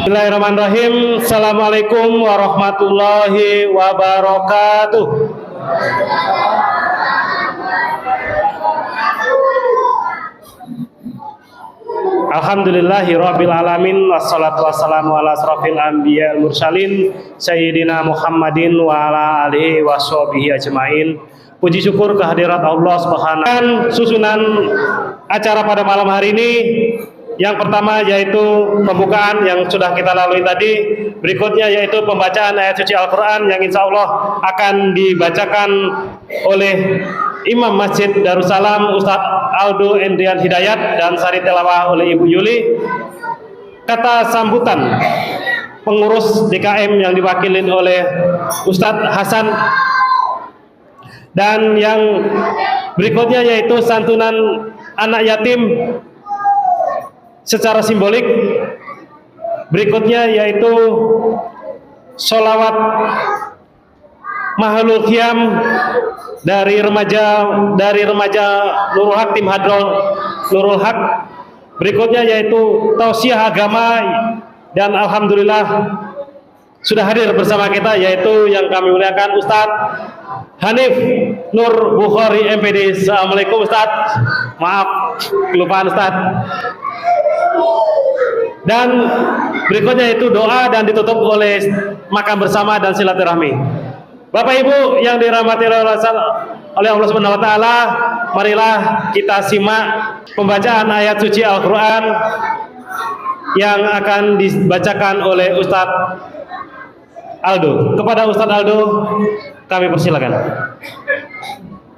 Bismillahirrahmanirrahim. Assalamualaikum warahmatullahi wabarakatuh. Alhamdulillahi rabbil alamin, wassalatu wassalamu ala asrafil anbiya wal mursalin sayyidina Muhammadin wa ala alihi washabihi ajmain. Puji syukur kehadirat Allah Subhanahu wa ta'ala. Susunan acara pada malam hari ini, yang pertama yaitu pembukaan yang sudah kita lalui tadi. Berikutnya yaitu pembacaan ayat suci Al-Quran yang insya Allah akan dibacakan oleh Imam Masjid Darussalam Ustadz Aldo Endrian Hidayat dan sari tilawah oleh Ibu Yuli. Kata sambutan pengurus DKM yang diwakili oleh Ustadz Hasan. Dan yang berikutnya yaitu santunan anak yatim secara simbolik. Berikutnya yaitu sholawat Mahlul Qiyam dari remaja Nurul Haq, tim Hadrol Nurul Haq. Berikutnya yaitu tausiah agama, dan alhamdulillah sudah hadir bersama kita yaitu yang kami muliakan Ustadz Hanif Nur Bukhari MPD. Assalamualaikum Ustadz. Maaf kelupaan Ustadz. Dan berikutnya itu doa dan ditutup oleh makan bersama dan silaturahmi. Bapak Ibu yang dirahmati oleh Allah Subhanahu wa taala, marilah kita simak pembacaan ayat suci Al-Qur'an yang akan dibacakan oleh Ustadz Aldo. Kepada Ustadz Aldo kami persilakan.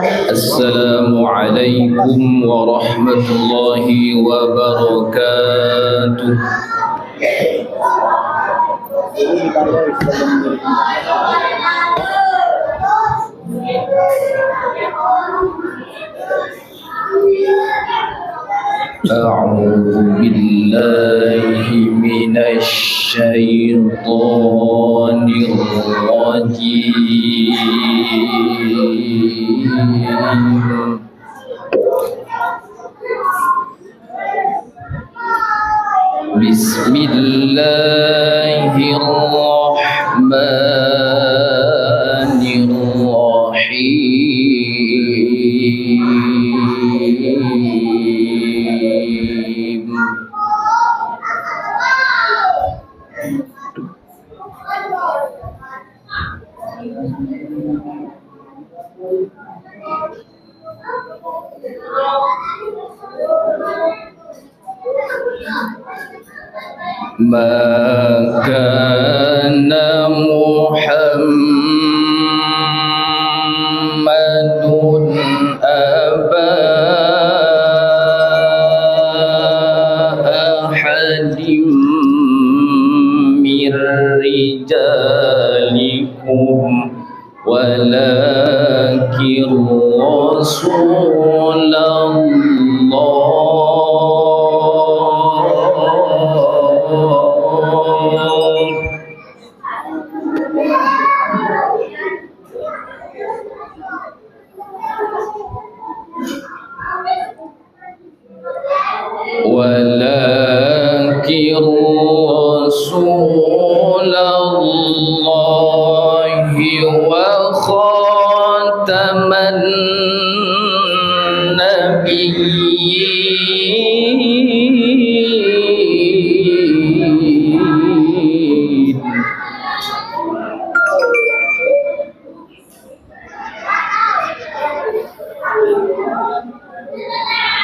Assalamualaikum warahmatullahi wabarakatuh. A'udzu billahi minasy syaithanir rajim. Bismillahirrahmanirrahim. Maka Muhammadun aba ahadim mir rijalikum walakin Rasulullah wa khataman nabiyyin.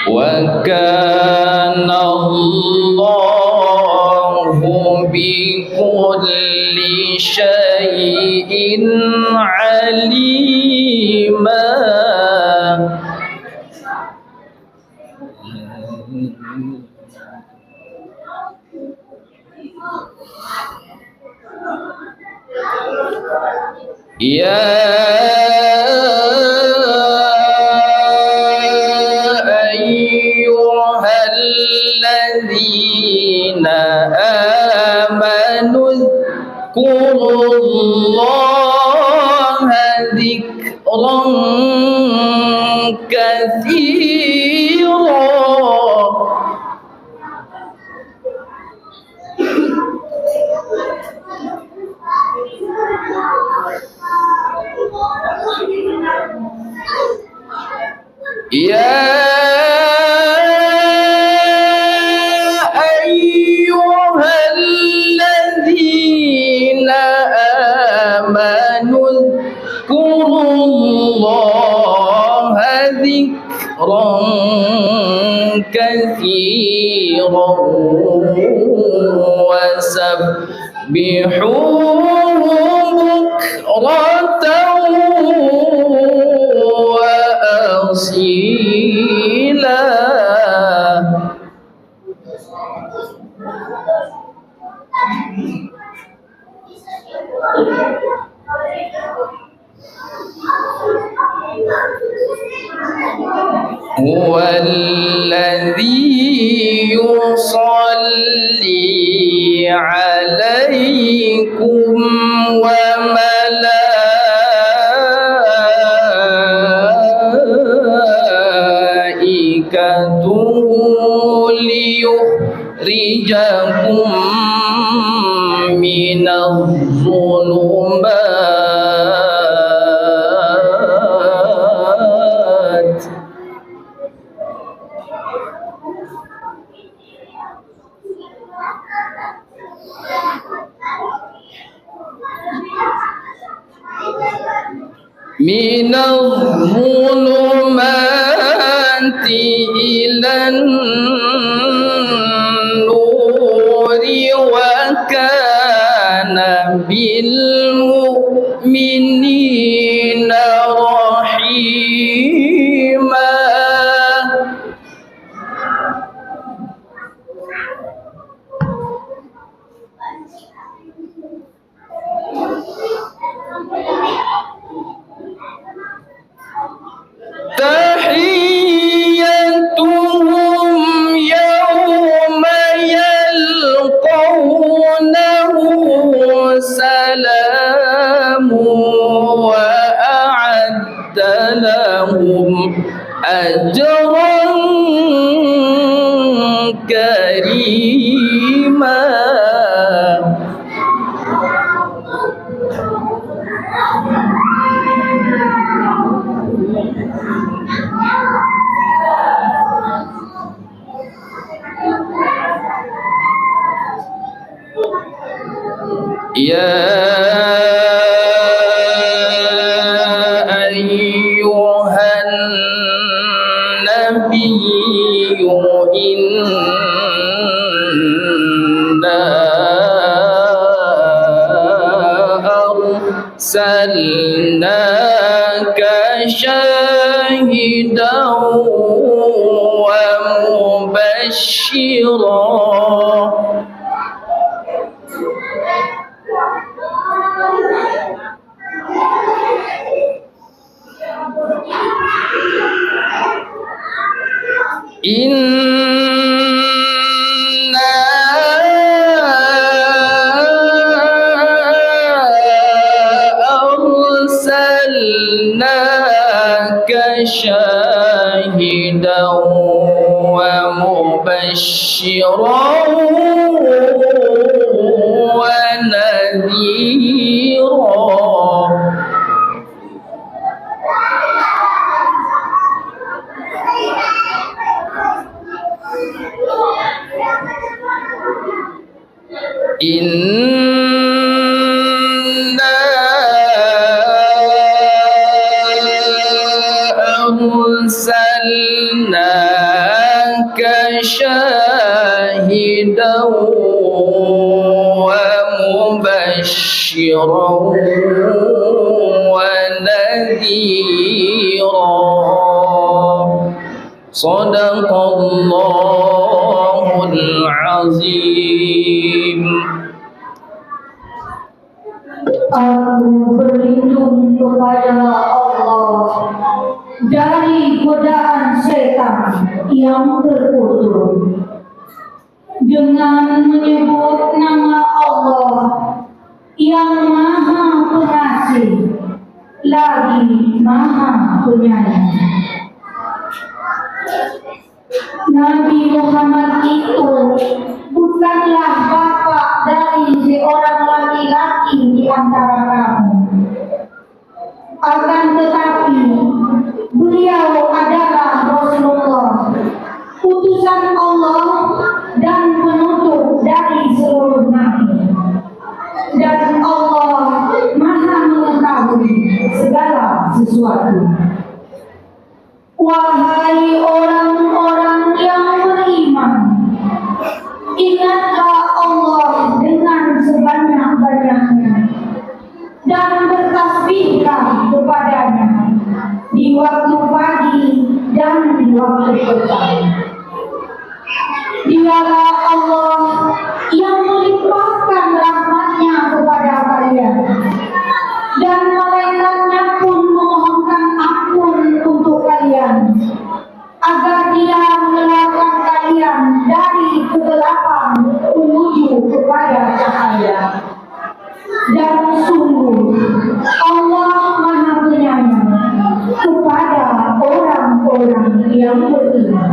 Wa kana Allahu bikulli syai'in alima. يا أيها الذين آمنوا اذكروا الله ذكرا كثيرا يا أيها الذين آمنوا اذكروا الله ذكرا كثيرا وسبحوه بكرة وأصيلا هو الذي يصلي عليكم وملائكته ليخرجكم من الظلمات إلى النور وكان بالمؤمنين رحيما تحيتهم يوم يلقونه سلام وأعد لهم أجرا كريما يا أيها النبي إنا أرسلناك شاهدا ومبشرا إنا أرسلناك شاهدا ومبشرا ونذيرا إنا أرسلناك شاهدا ومبشرا ونذيرا صدق الله العظيم. Aku berlindung kepada Allah dari godaan setan yang terkutuk dengan menyebut nama Allah yang Maha Pengasih lagi Maha Penyayang. Nabi Muhammad itu bukanlah bapak dari seorang laki-laki di antara kamu. Akan tetapi beliau adalah Rasulullah, utusan Allah dan penutup dari seluruh nabi. Dan Allah Maha mengetahui segala sesuatu. Wahai orang-orang yang beriman, ingatlah Allah dengan sebanyak-banyaknya dan bertasbihlah kepadanya di waktu pagi dan di waktu petang. Dialah Allah yang melimpahkan rahmatnya kepada kalian, dan malaikatnya pun memohonkan ampun untuk kalian, agar Dia mengeluarkan kalian dari kegelapan menuju kepada cahaya. Dan sungguh Allah Maha Penyayang kepada orang-orang yang beriman.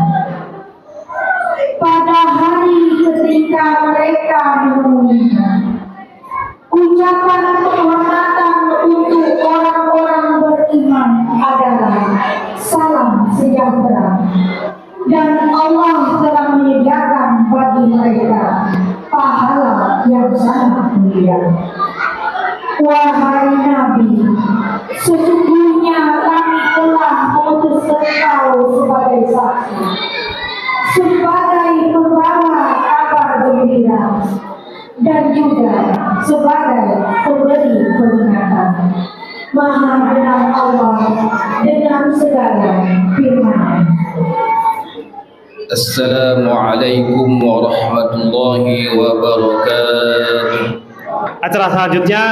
Pada hari ketika mereka menemuinya, ucapan penghormatan untuk orang-orang beriman adalah salam sejahtera, dan Allah telah menyediakan bagi mereka pahala yang sangat mulia. Wahai Nabi, sesungguhnya kami telah mengutus engkau sebagai saksi, sebagai pembawa kabar gembira, dan juga sebagai pemberi peringatan. Maha benar Allah dengan segala firman. Assalamualaikum warahmatullahi wabarakatuh. Acara selanjutnya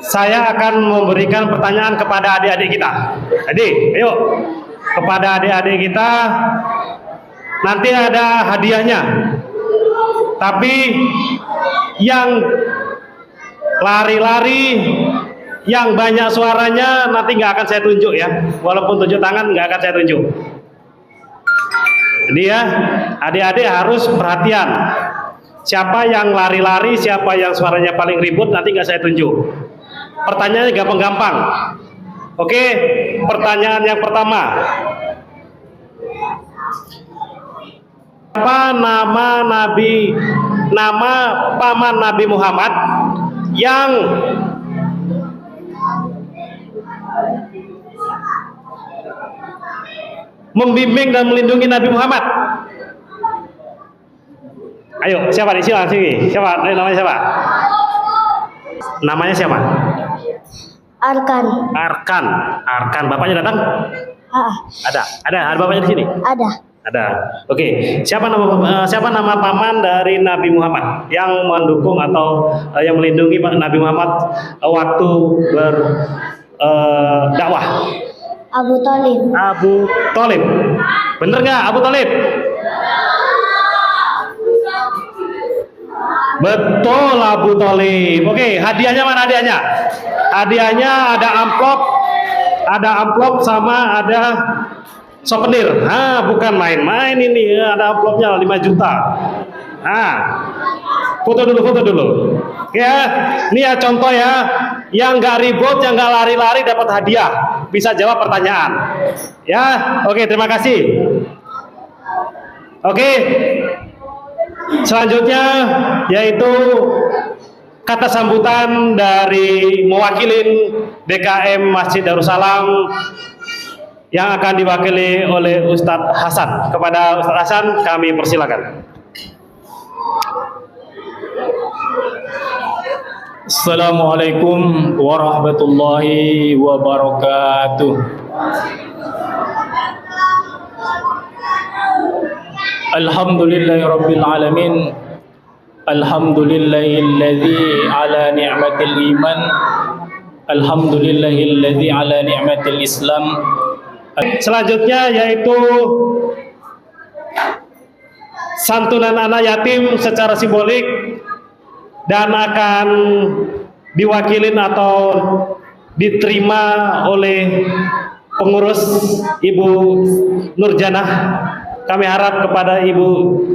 saya akan memberikan pertanyaan kepada adik-adik kita. Adik, ayo. Kepada adik-adik kita nanti ada hadiahnya. Tapi yang lari-lari, yang banyak suaranya nanti nggak akan saya tunjuk ya. Walaupun tunjuk tangan nggak akan saya tunjuk. Jadi ya, adik-adik harus perhatian. Siapa yang lari-lari, siapa yang suaranya paling ribut nanti nggak saya tunjuk. Pertanyaannya gampang-gampang. Oke, pertanyaan yang pertama. Apa nama paman Nabi Muhammad yang membimbing dan melindungi Nabi Muhammad? Ayo, siapa nih? Siapa? Namanya siapa? Namanya siapa? Arkan. Arkan. Bapaknya datang? Ada bapaknya di sini? Ada. Oke. Siapa nama paman dari Nabi Muhammad yang mendukung atau yang melindungi Nabi Muhammad waktu berdakwah? Abu Thalib. Bener nggak Abu Thalib? Betul, Abu Thalib. Oke, hadiahnya mana hadiahnya? Hadiahnya ada amplop sama ada souvenir. Bukan main-main ini. Ada amplopnya 5 juta. Foto dulu. Ya, ini ya contoh ya. Yang nggak ribut, yang nggak lari-lari dapat hadiah. Bisa jawab pertanyaan. Ya, oke, terima kasih. Oke. Selanjutnya yaitu kata sambutan dari mewakilin DKM Masjid Darussalam yang akan diwakili oleh Ustadz Hasan. Kepada Ustadz Hasan kami persilakan. Assalamualaikum warahmatullahi wabarakatuh. Alhamdulillahirabbil alamin Alhamdulillahilladzi ala ni'matil iman. Alhamdulillahilladzi ala ni'matil Islam. Selanjutnya yaitu santunan anak yatim secara simbolik dan akan diwakilin atau diterima oleh pengurus Ibu Nurjanah. Kami harap kepada Ibu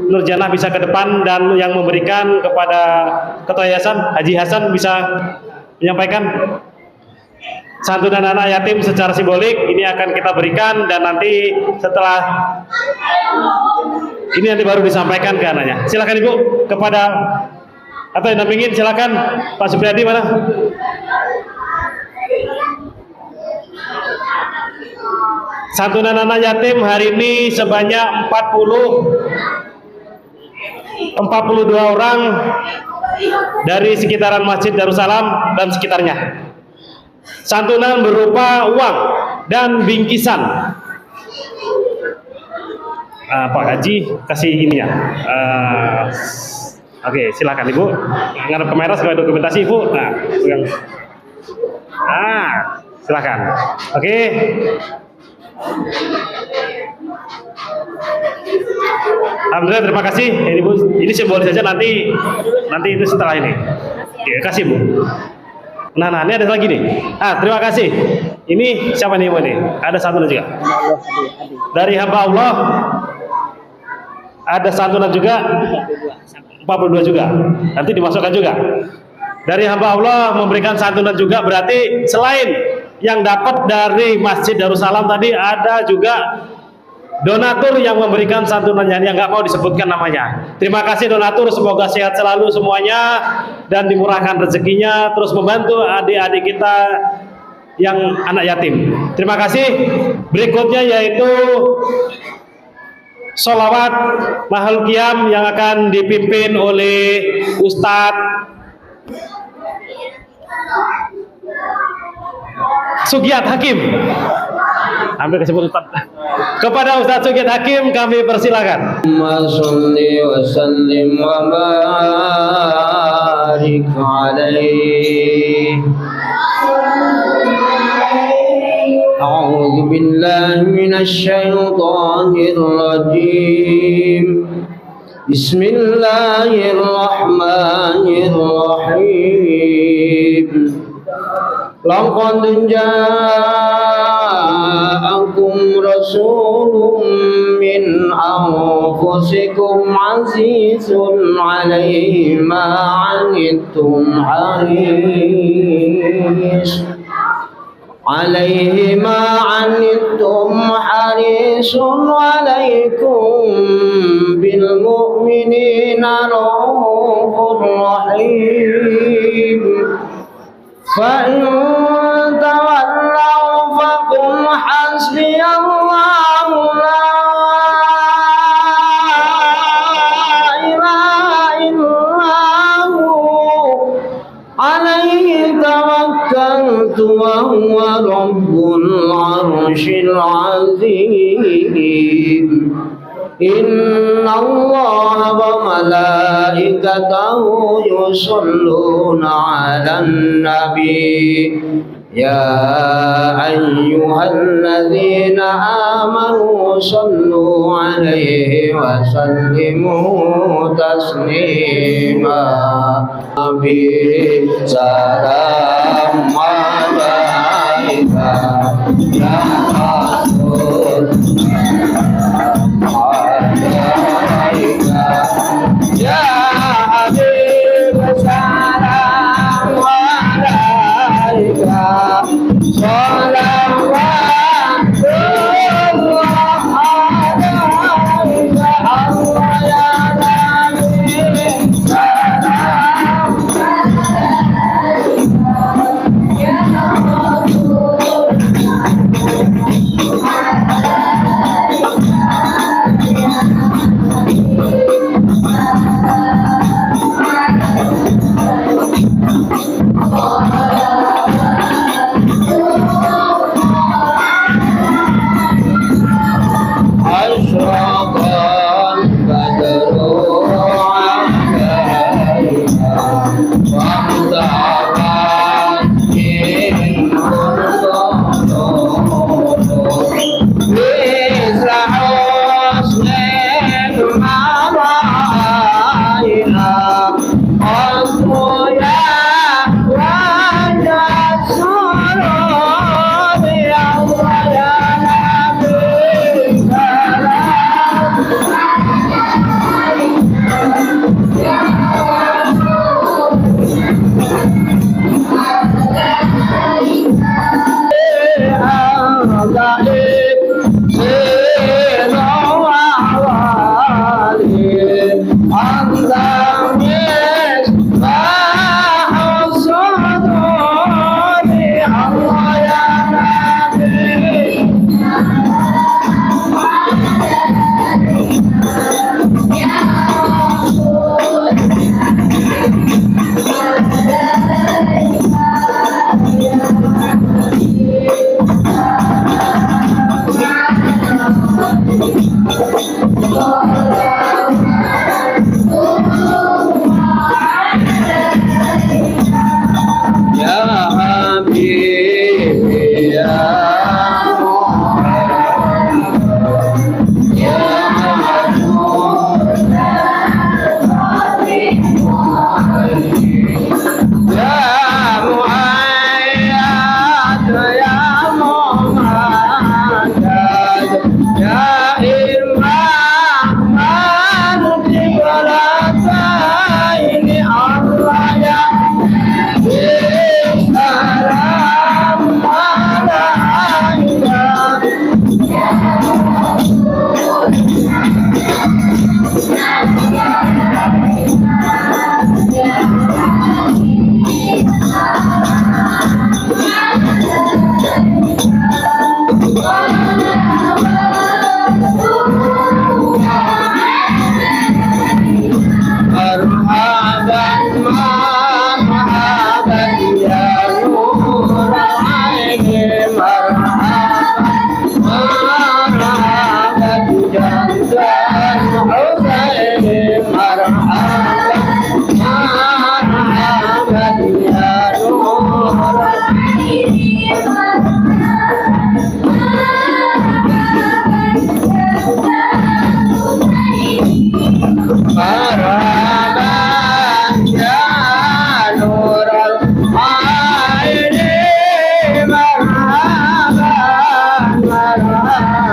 Nurjanah bisa ke depan, dan yang memberikan kepada Ketua Yayasan Haji Hasan bisa menyampaikan santunan anak yatim secara simbolik. Ini akan kita berikan, dan nanti setelah ini nanti baru disampaikan ke anaknya. Silakan Ibu, kepada atau yang dampingin, silakan Pak Supriyadi mana? Santunan anak yatim hari ini sebanyak 42 orang dari sekitaran Masjid Darussalam dan sekitarnya. Santunan berupa uang dan bingkisan. Pak Haji kasih ini ya. Oke, silakan Ibu. Ngadep kamera sebagai dokumentasi Ibu. Nah, pegang. Silakan. Oke. Alhamdulillah, terima kasih. Ini Bu, ini simbolis saja, nanti itu setelah ini. Oke, kasih Bu. Nah, ini ada lagi nih. Terima kasih. Ini siapa nih Bu nih? Ada santunan juga. Dari hamba Allah. Ada santunan juga. 42 juga. Nanti dimasukkan juga. Dari hamba Allah memberikan santunan juga, berarti selain yang dapat dari Masjid Darussalam tadi, ada juga donatur yang memberikan santunannya yang nggak mau disebutkan namanya. Terima kasih donatur, semoga sehat selalu semuanya dan dimurahkan rezekinya, terus membantu adik-adik kita yang anak yatim. Terima kasih. Berikutnya yaitu sholawat mahal qiyam yang akan dipimpin oleh Ustadz Sugiat Hakim. Hampir disebut Ustaz. Kepada Ustaz Sugiat Hakim kami persilakan. Shalli wa sallim wa barik alaihi. A'udzu billahi minasy syaithanir rajim. Bismillahirrahmanirrahim. Laqad ja'akum rasulun min anfusikum azizun 'alaihi ma 'anittum harisun 'alaikum bil mu'minina raufur rahim. Fa in tawallaw faqul hasbiyallahu la ilaha illahu alaihi tawakkaltu wa huwa rabbul arsyil azim. Inna Allah wa malaikatahu yusholluna 'alan nabi. Ya ayyuhalladzina amanu shallu 'alaihi wa sallimu taslima. Nabi salam alaika ya Rasul. Ya Habib salam alaika salawatullah alaika Allah ya Nabi salam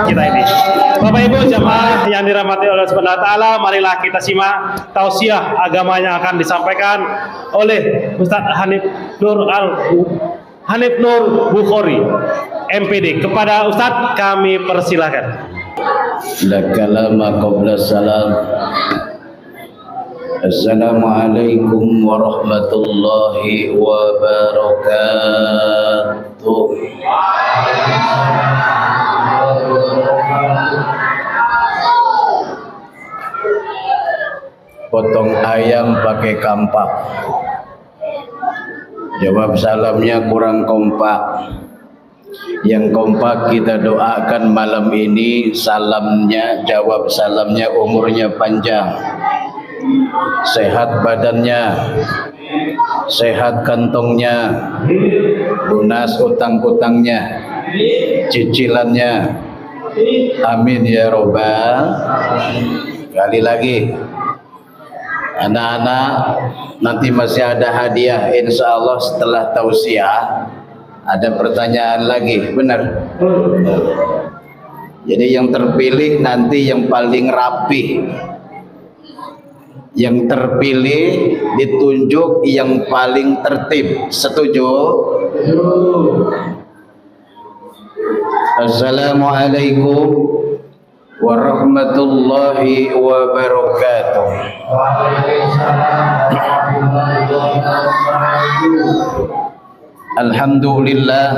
kita ini. Bapak Ibu jamaah yang dirahmati Allah Subhanahu wa taala, marilah kita simak tausiah agama yang akan disampaikan oleh Ustadz Hanif Nur Bukhari, MPD. Kepada Ustadz kami persilakan. La kalama qabla salam. Assalamualaikum warahmatullahi wabarakatuh. Potong ayam pakai kampak. Jawab salamnya kurang kompak. Yang kompak kita doakan malam ini, salamnya, jawab salamnya umurnya panjang, sehat badannya, sehat kantongnya, lunas utang-utangnya, cicilannya. Amin ya robbal. Kali lagi, anak-anak, nanti masih ada hadiah insya Allah setelah tausiah. Ada pertanyaan lagi, benar? Jadi yang terpilih nanti yang paling rapi, yang terpilih ditunjuk yang paling tertib. Setuju? Assalamualaikum warahmatullahi wabarakatuh. Alhamdulillah,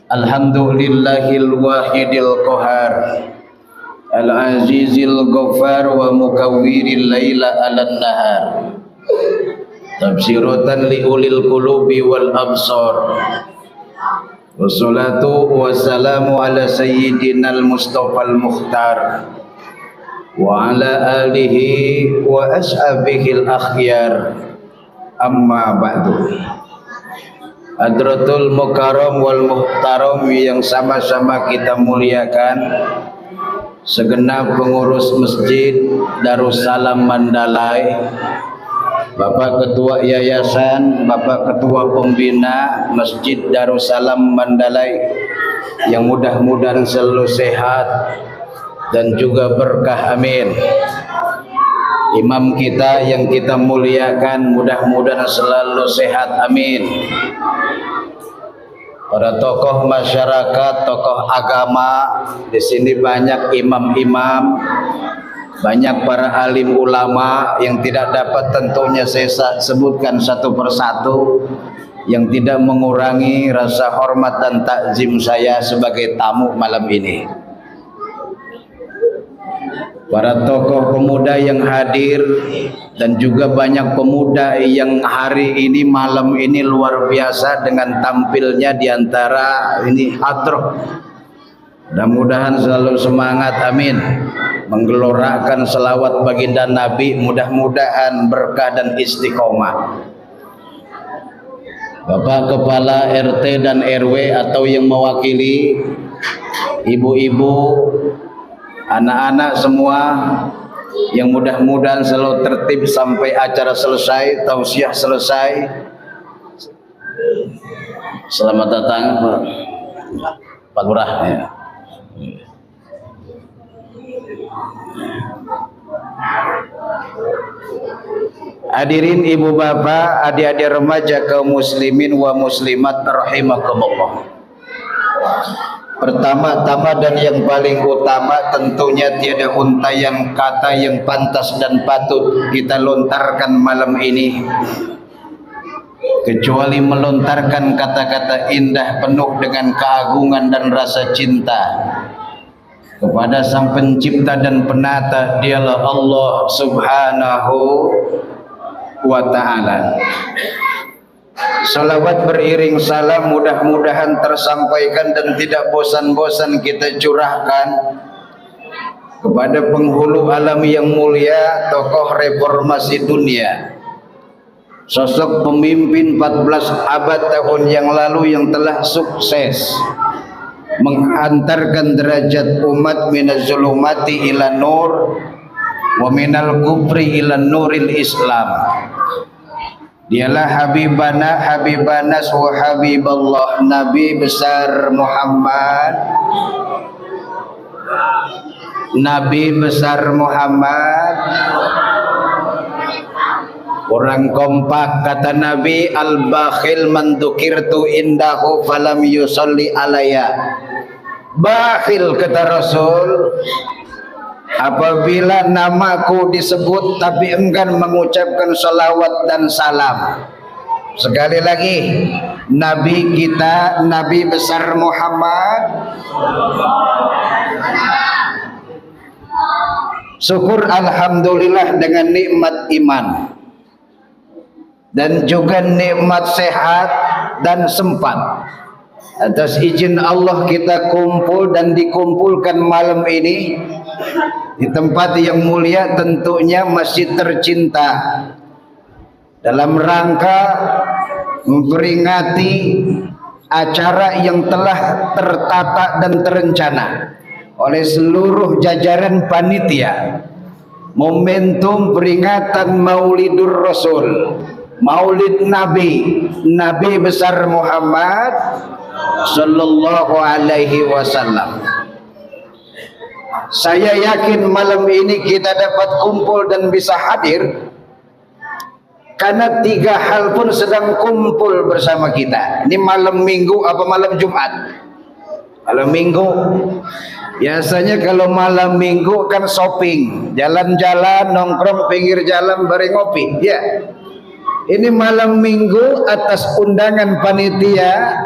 alhamdulillahil wahidil qahar, al-azizil ghaffar wa mukawwiril laila 'alan nahar, tafsiratan li ulil qulubi wal absar. Wassalatu wassalamu ala sayyidinal mustafal mukhtar wa ala alihi wa ashabihil akhyar. Amma ba'du. Hadratul Mukarram wal Muhtaram yang sama-sama kita muliakan, segenap pengurus Masjid Darussalam Mandalay, Bapak Ketua Yayasan, Bapak Ketua Pembina Masjid Darussalam Mandalay, yang mudah-mudahan selalu sehat dan juga berkah, amin. Imam kita yang kita muliakan, mudah-mudahan selalu sehat, amin. Para tokoh masyarakat, tokoh agama, di sini banyak imam-imam, banyak para alim ulama yang tidak dapat tentunya saya sebutkan satu persatu, yang tidak mengurangi rasa hormat dan takzim saya sebagai tamu malam ini. Para tokoh pemuda yang hadir dan juga banyak pemuda yang hari ini malam ini luar biasa dengan tampilnya di antara ini hadroh. Mudah-mudahan selalu semangat, amin. Menggelorakan selawat baginda Nabi, mudah-mudahan berkah dan istiqomah. Bapak Kepala RT dan RW atau yang mewakili, ibu-ibu, anak-anak semua, yang mudah-mudahan selalu tertib sampai acara selesai, tausiah selesai. Selamat datang Pak Lurah. Hadirin ibu bapak, adik-adik remaja kaum muslimin wa muslimat rahimakumullah. Pertama-tama dan yang paling utama, tentunya tiada untayan kata yang pantas dan patut kita lontarkan malam ini kecuali melontarkan kata-kata indah penuh dengan keagungan dan rasa cinta kepada Sang Pencipta dan Penata, dialah Allah Subhanahu wa ta'ala. Salawat beriring salam mudah-mudahan tersampaikan dan tidak bosan-bosan kita curahkan kepada penghulu alam yang mulia, tokoh reformasi dunia, sosok pemimpin 14 abad tahun yang lalu yang telah sukses menghantarkan derajat umat minaz zulumati ila nur wa minal kufri ila nuril Islam. Dialah habibana wa habiballah, Nabi besar Muhammad, Nabi besar Muhammad. Orang kompak, kata Nabi, al-bakhil man dzukirtu indahu falam yusalli alayya. Bakhil, kata Rasul, apabila namaku disebut tapi enggan mengucapkan salawat dan salam. Sekali lagi, Nabi kita, Nabi besar Muhammad. Syukur alhamdulillah dengan nikmat iman dan juga nikmat sehat dan sempat. Atas izin Allah kita kumpul dan dikumpulkan malam ini di tempat yang mulia, tentunya masjid tercinta, dalam rangka memperingati acara yang telah tertata dan terencana oleh seluruh jajaran panitia, momentum peringatan Maulidur Rasul, Maulid Nabi, Nabi besar Muhammad sallallahu alaihi wasallam. Saya yakin malam ini kita dapat kumpul dan bisa hadir karena tiga hal pun sedang kumpul bersama kita. Ini malam Minggu apa malam Jumat? Malam Minggu. Biasanya kalau malam Minggu kan shopping, jalan-jalan, nongkrong pinggir jalan bareng ngopi. Ya. Ini malam Minggu atas undangan panitia.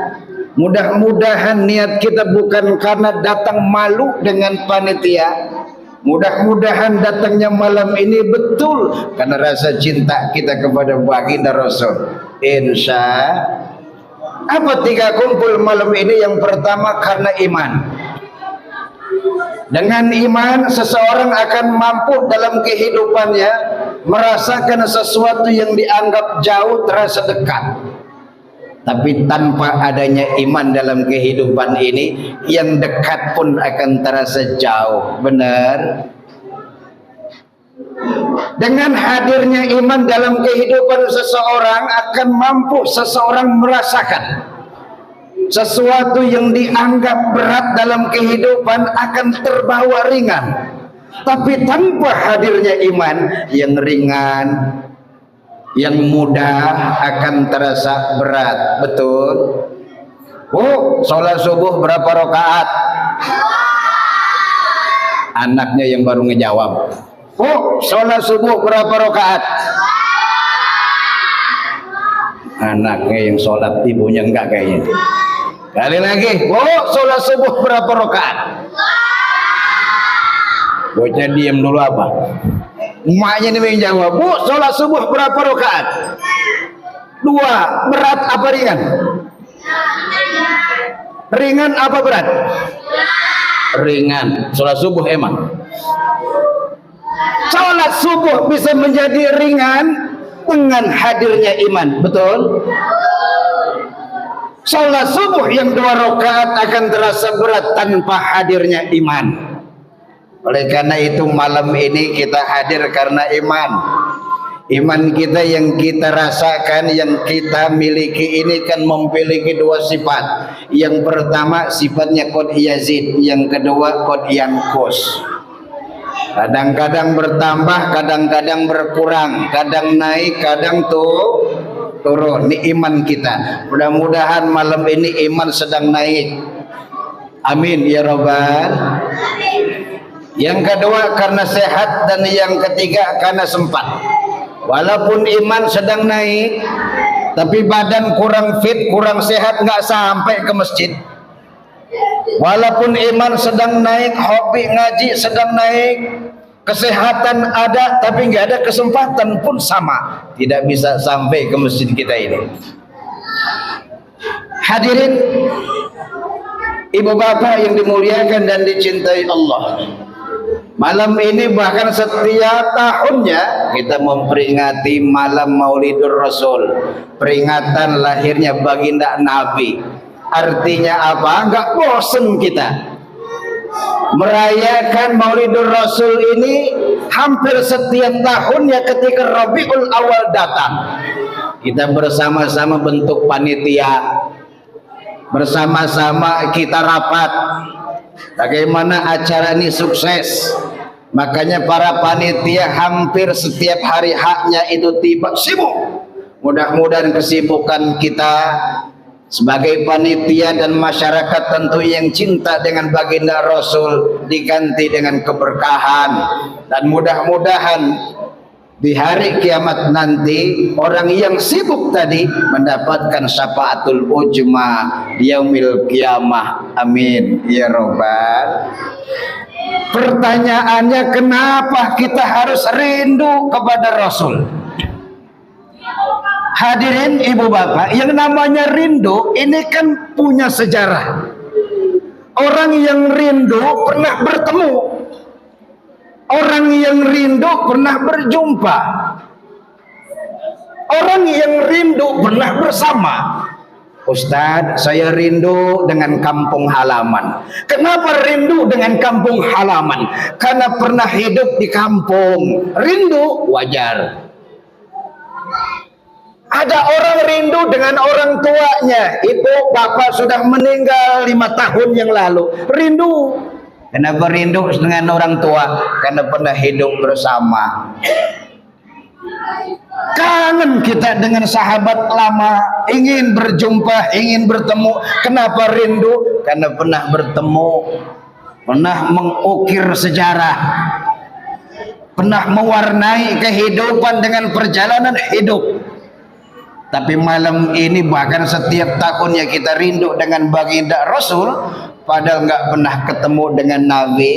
Mudah-mudahan niat kita bukan karena datang malu dengan panitia. Mudah-mudahan datangnya malam ini betul karena rasa cinta kita kepada baginda Rasul. Insya apa tiga kumpul malam ini? Yang pertama karena iman. Dengan iman seseorang akan mampu dalam kehidupannya merasakan sesuatu yang dianggap jauh terasa dekat. Tapi tanpa adanya iman dalam kehidupan ini, yang dekat pun akan terasa jauh. Benar? Dengan hadirnya iman dalam kehidupan seseorang akan mampu seseorang merasakan sesuatu yang dianggap berat dalam kehidupan akan terbawa ringan. Tapi tanpa hadirnya iman, yang ringan, yang mudah akan terasa berat. Betul? Oh, sholat subuh berapa rakaat? Anaknya yang baru ngejawab. Oh, sholat subuh berapa rakaat? Anaknya yang sholat, ibunya enggak kayaknya. Kali lagi. Oh, sholat subuh berapa rakaat? Bocah diam dulu apa? Emaknya nih yang jawab. Bu, sholat subuh berapa rakaat? 2. Berat apa ringan? Ringan apa berat? Ringan. Sholat subuh emang. Sholat subuh bisa menjadi ringan dengan hadirnya iman. Betul? Sholat subuh yang 2 rakaat akan terasa berat tanpa hadirnya iman. Oleh karena itu malam ini kita hadir karena iman. Iman kita yang kita rasakan, yang kita miliki ini kan memiliki 2 sifat. Yang pertama sifatnya qad yazid, yang kedua qad yanqus. Kadang-kadang bertambah, kadang-kadang berkurang, kadang naik, kadang turun. Ini iman kita. Mudah-mudahan malam ini iman sedang naik. Amin ya Rabbal. Yang kedua karena sehat, dan yang ketiga karena sempat. Walaupun iman sedang naik, tapi badan kurang fit, kurang sehat, nggak sampai ke masjid. Walaupun iman sedang naik, hobi ngaji sedang naik, kesehatan ada, tapi nggak ada kesempatan pun sama, tidak bisa sampai ke masjid kita ini. Hadirin ibu bapak yang dimuliakan dan dicintai Allah, malam ini bahkan setiap tahunnya kita memperingati malam Maulidur Rasul, peringatan lahirnya baginda Nabi. Artinya apa? Enggak bosen kita merayakan Maulidur Rasul ini hampir setiap tahunnya. Ketika Rabiul Awal datang, kita bersama-sama bentuk panitia, bersama-sama kita rapat bagaimana acara ini sukses. Makanya para panitia hampir setiap hari haknya itu tiba sibuk. Mudah-mudahan kesibukan kita sebagai panitia dan masyarakat tentu yang cinta dengan baginda Rasul diganti dengan keberkahan, dan mudah-mudahan di hari kiamat nanti orang yang sibuk tadi mendapatkan syafaatul ujma di yaumil kiamah. Amin ya Rabbal. Pertanyaannya, kenapa kita harus rindu kepada Rasul? Hadirin ibu bapak, yang namanya rindu ini kan punya sejarah. Orang yang rindu pernah bertemu, orang yang rindu pernah berjumpa, orang yang rindu pernah bersama. Ustadz, saya rindu dengan kampung halaman. Kenapa rindu dengan kampung halaman? Karena pernah hidup di kampung. Rindu wajar. Ada orang rindu dengan orang tuanya. Ibu bapak sudah meninggal 5 tahun yang lalu. Rindu. Kenapa rindu dengan orang tua? Karena pernah hidup bersama. Kangen kita dengan sahabat lama, ingin berjumpa, ingin bertemu. Kenapa rindu? Karena pernah bertemu, pernah mengukir sejarah, pernah mewarnai kehidupan dengan perjalanan hidup. Tapi malam ini bahkan setiap tahunnya kita rindu dengan baginda Rasul, padahal nggak pernah ketemu dengan Nabi.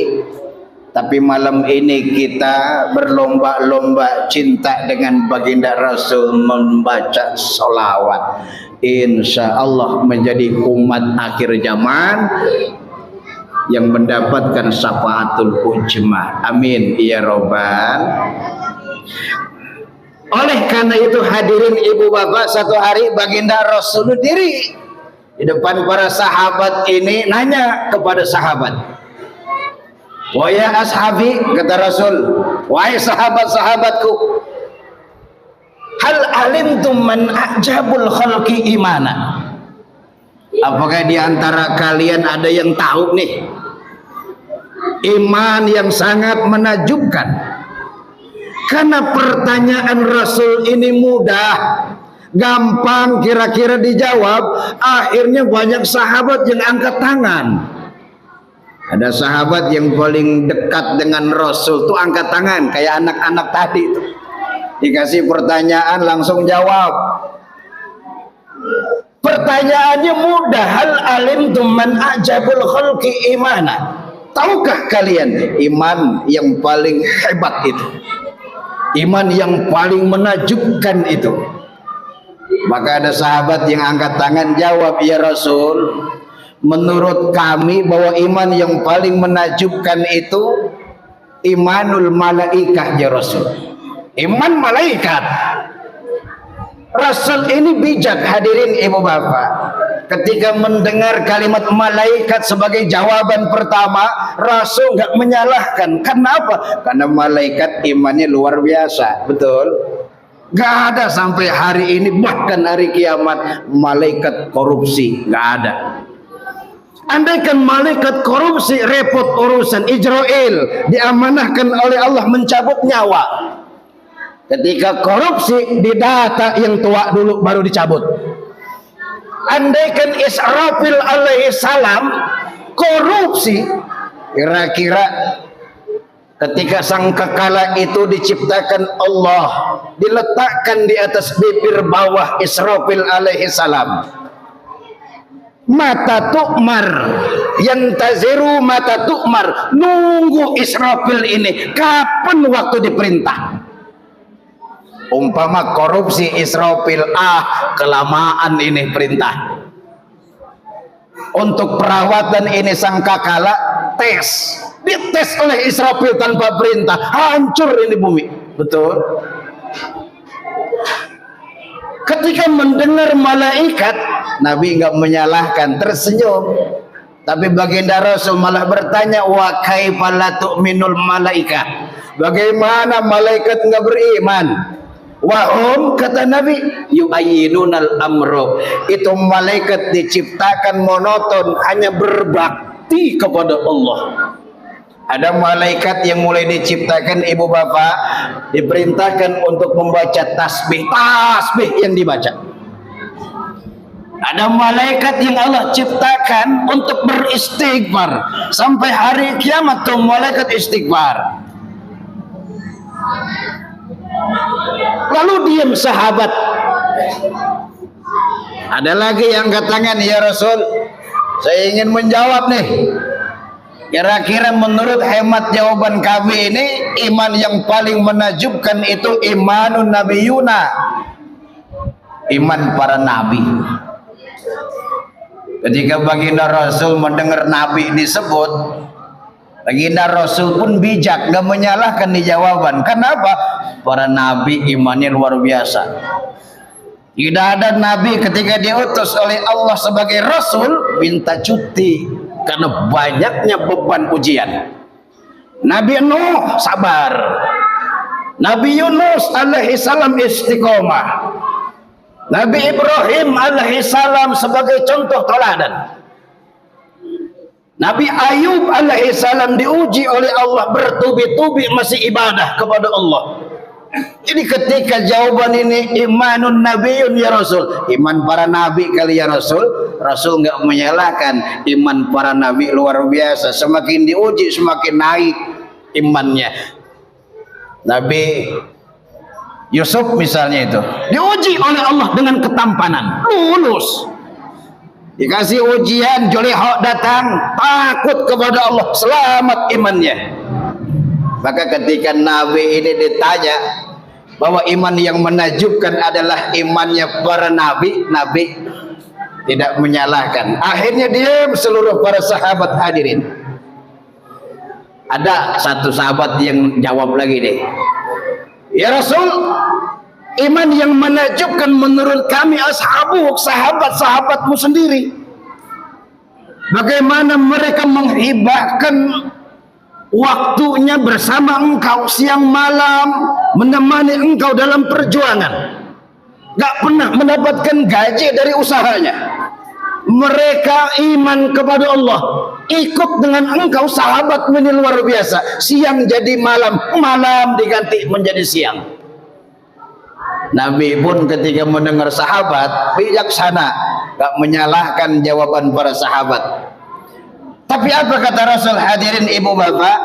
Tapi malam ini kita berlomba-lomba cinta dengan baginda Rasul, membaca sholawat. Insya Allah menjadi umat akhir zaman yang mendapatkan syafaatul ujma. Amin ya Rabbal. Oleh karena itu hadirin ibu bapak, satu hari baginda Rasul diri di depan para sahabat ini nanya kepada sahabat, "Wa ya ashabi," kata Rasul, Wahai sahabat-sahabatku, hal alimtum man ajabul khalqi imana? Apakah di antara kalian ada yang tahu nih iman yang sangat menakjubkan? Karena pertanyaan Rasul ini mudah, gampang kira-kira dijawab. Akhirnya banyak sahabat yang angkat tangan. Ada sahabat yang paling dekat dengan Rasul tuh angkat tangan, kayak anak-anak tadi tuh. Dikasih pertanyaan langsung jawab. Pertanyaannya mudah, hal alimtum man ajabul khalqi imana? Tahukah kalian iman yang paling hebat itu? Iman yang paling menakjubkan itu? Maka ada sahabat yang angkat tangan jawab, ya Rasul, menurut kami bahwa iman yang paling menakjubkan itu imanul malaikah ya Rasul. Iman malaikat. Rasul ini bijak, hadirin ibu bapak. Ketika mendengar kalimat malaikat sebagai jawaban pertama, Rasul nggak menyalahkan. Kenapa? Karena malaikat imannya luar biasa, betul? Nggak ada sampai hari ini, bahkan hari kiamat, malaikat korupsi, nggak ada. Andaikan malaikat korupsi, repot urusan. Israel diamanahkan oleh Allah mencabut nyawa. Ketika korupsi, didata yang tua dulu baru dicabut. Andaikan Israfil alaihissalam korupsi, kira-kira ketika sangkakala itu diciptakan Allah, diletakkan di atas bibir bawah Israfil alaihissalam, mata tu'mar, yang taziru mata tu'mar, nunggu Israfil ini kapan waktu diperintah. Umpama korupsi Israfil, kelamaan ini perintah. Untuk perawatan ini sangkakala tes, dites oleh Israfil tanpa perintah, hancur ini bumi, betul? Ketika mendengar malaikat, Nabi enggak menyalahkan, tersenyum. Tapi baginda Rasul malah bertanya, wa kaifa la tu'minul malaikat? Bagaimana malaikat enggak beriman? Wahum, kata Nabi, yu'ayyinunal amro. Itu malaikat diciptakan monoton, hanya berbakti kepada Allah. Ada malaikat yang mulai diciptakan ibu bapak, diperintahkan untuk membaca tasbih yang dibaca. Ada malaikat yang Allah ciptakan untuk beristighfar. Sampai hari kiamat tuh malaikat istighfar. Lalu diam sahabat. Ada lagi yang angkat tangan, ya Rasul, saya ingin menjawab nih. Kira-kira menurut hemat jawaban kami ini, iman yang paling menakjubkan itu imanun nabiyuna, iman para nabi. Ketika baginda Rasul mendengar nabi disebut, baginda Rasul pun bijak, gak menyalahkan di jawaban. Kenapa? Para nabi imannya luar biasa. Tidak ada nabi ketika diutus oleh Allah sebagai Rasul minta cuti karena banyaknya beban ujian. Nabi Nuh sabar, Nabi Yunus alaihissalam istiqomah, Nabi Ibrahim alaihissalam sebagai contoh teladan, Nabi Ayub alaihissalam diuji oleh Allah bertubi-tubi masih ibadah kepada Allah. Jadi ketika jawaban ini imanun nabiyun ya Rasul, iman para nabi kali ya Rasul, Rasul nggak menyalahkan. Iman para nabi luar biasa, semakin diuji semakin naik imannya. Nabi Yusuf misalnya itu diuji oleh Allah dengan ketampanan, lulus. Dikasih ujian, Julaiha datang, takut kepada Allah, selamat imannya. Maka ketika Nabi ini ditanya bahwa iman yang menakjubkan adalah imannya para nabi, Nabi tidak menyalahkan. Akhirnya diam seluruh para sahabat hadirin. Ada satu sahabat yang jawab lagi deh, ya Rasul, iman yang menakjubkan menurut kami ashabuk, sahabat-sahabatmu sendiri. Bagaimana mereka menghibahkan waktunya bersama engkau siang malam, menemani engkau dalam perjuangan. Gak pernah mendapatkan gaji dari usahanya. Mereka iman kepada Allah, ikut dengan engkau. Sahabat ini luar biasa. Siang jadi malam, malam diganti menjadi siang. Nabi pun ketika mendengar sahabat bijaksana, gak menyalahkan jawaban para sahabat. Tapi apa kata Rasul? Hadirin ibu bapak,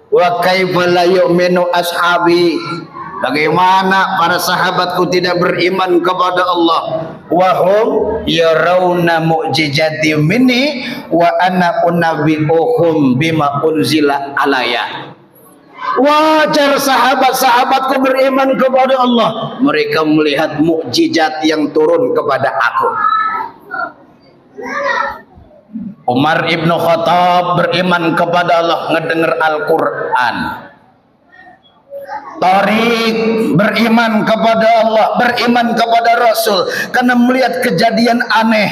wa kaifa la yu'minu ashabi, bagaimana para sahabatku tidak beriman kepada Allah? Wa hum yarawna mu'jizati minni wa ana unabbi'uhum bima unzila alayya. Wajar sahabat-sahabatku beriman kepada Allah, mereka melihat mukjizat yang turun kepada aku. Umar ibn Khattab beriman kepada Allah, ngedenger Al-Quran. Tariq beriman kepada Allah, beriman kepada Rasul, karena melihat kejadian aneh.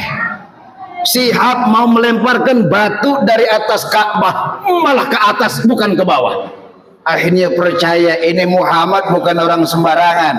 Sihab mau melemparkan batu dari atas Ka'bah, malah ke atas bukan ke bawah. Akhirnya percaya ini Muhammad bukan orang sembarangan.